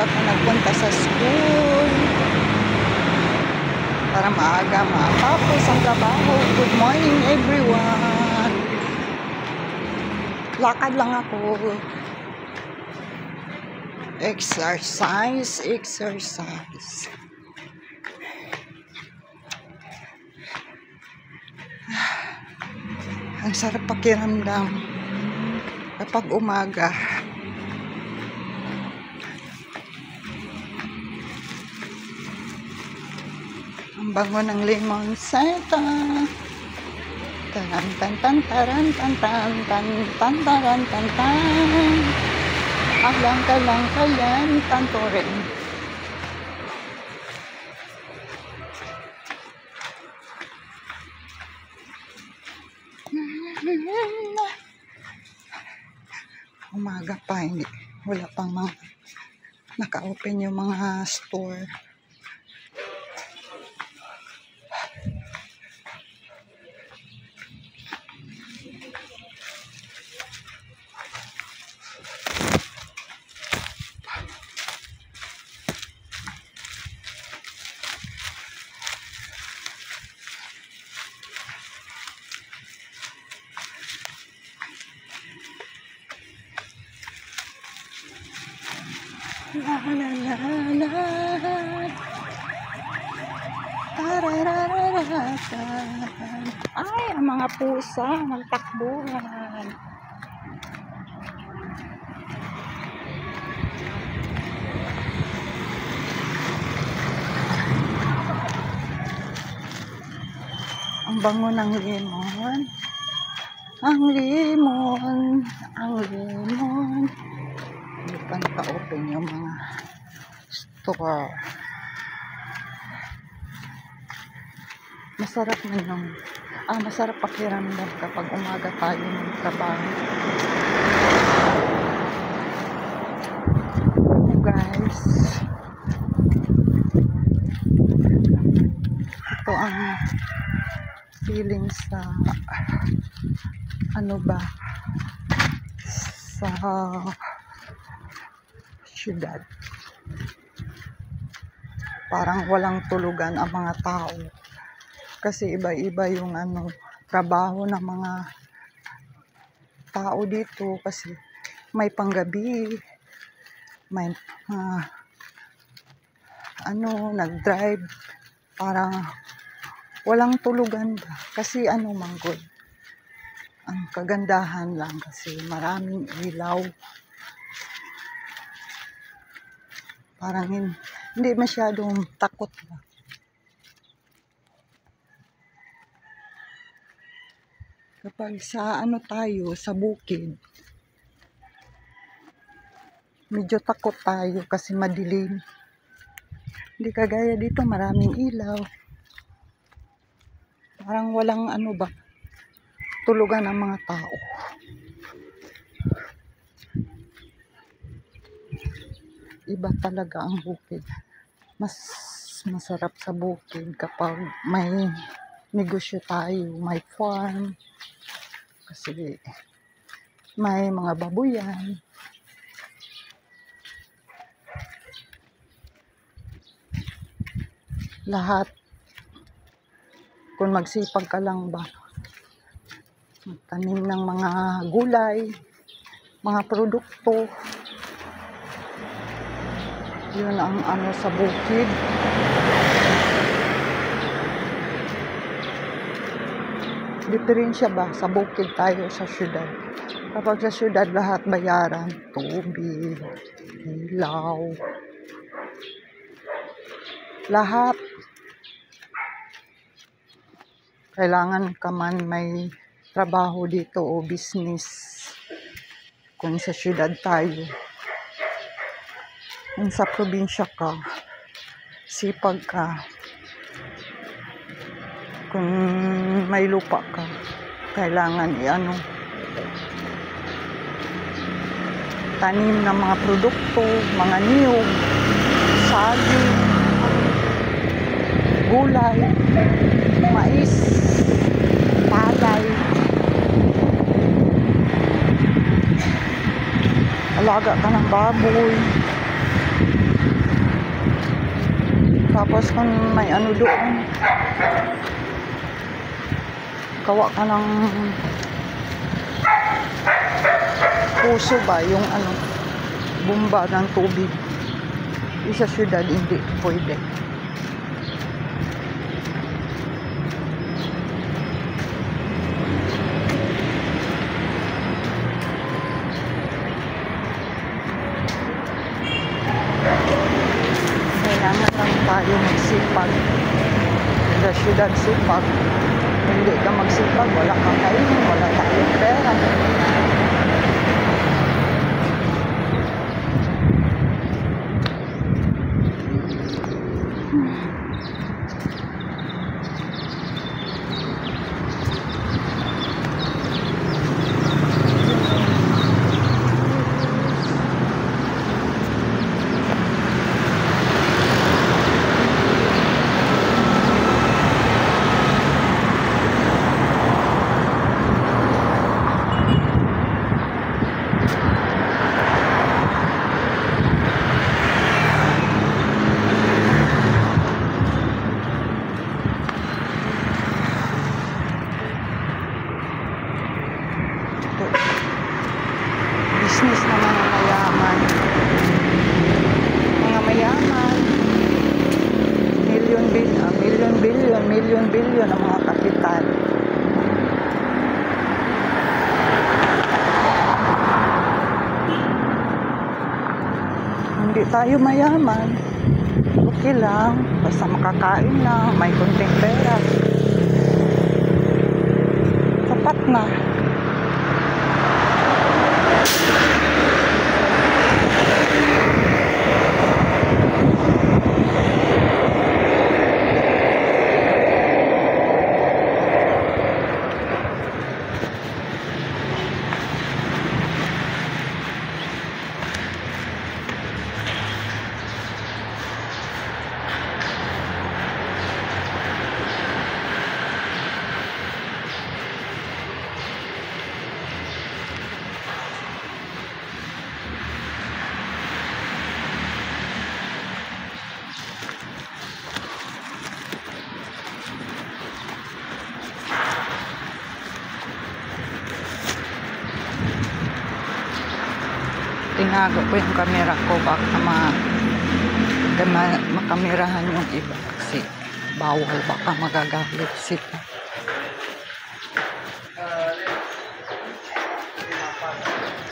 ako nagpunta sa school para maaga matapos ang trabaho. Good morning everyone. Lakad lang ako. Exercise. Ang sarap pakiramdam kapag umaga. Ang bango ng lemon seta. Taran tan tan taran tan tan tan tan taran tan tan. Alang kalang kalan tanto rin. Umaga pa, hindi. Wala pang mga naka-open yung mga store. La la la la. Tararararatan. Ay, ang mga pusa nagtakbuhan. Ang bango ng lemon. Ang lemon. Hindi pa naka-open yung mga store. Masarap na yung masarap pakiramdam kapag umaga tayo ng trabaho. Guys, ito ang feeling sa sa syudad. Parang walang tulugan ang mga tao. Kasi iba-iba yung trabaho ng mga tao dito. Kasi may panggabi, may nag-drive. Parang walang tulugan ba? Kasi manggod. Ang kagandahan lang kasi maraming ilaw. Parang hindi masyadong takot ba. Kapag sa tayo, sa bukid, medyo takot tayo kasi madilim. Hindi kagaya dito, maraming ilaw. Parang walang tulugan ng mga tao. Iba talaga ang bukid. Mas masarap sa bukid kapag may negosyo tayo, may farm. Kasi may mga babuyan. Lahat. Kung magsipag ka lang ba, magtanim ng mga gulay, mga produkto. Yun ang sa bukid. Diferensya ba sa bukid tayo sa syudad? Kapag sa syudad lahat bayaran, tubig, ilaw, lahat. Kailangan ka man may trabaho dito o business. Kung sa syudad tayo. Kung sa probinsya ka, sipag ka. Kung may lupa ka, kailangan tanim ng mga produkto, mga niyog, saging, gulay, mais, palay. Alaga ka ng baboy. Tapos kung may ano doon, gawa ka ng puso ba, yung ano, bomba ng tubig. Sa syudad hindi pwede. Kailangan lang tayo magsipag. Sa syudad sipag. Hindi ka magsipag, wala kang kainin, wala tayong pera. Business ng mga mayaman. Mga mayaman. Million ang mga kapital. Hindi tayo mayaman. Okay lang. Basta makakain na. May konting pera. Sapat na. Tinago ko yung camera ko baka makamerahan yung iba kasi bawal baka magagalit sila.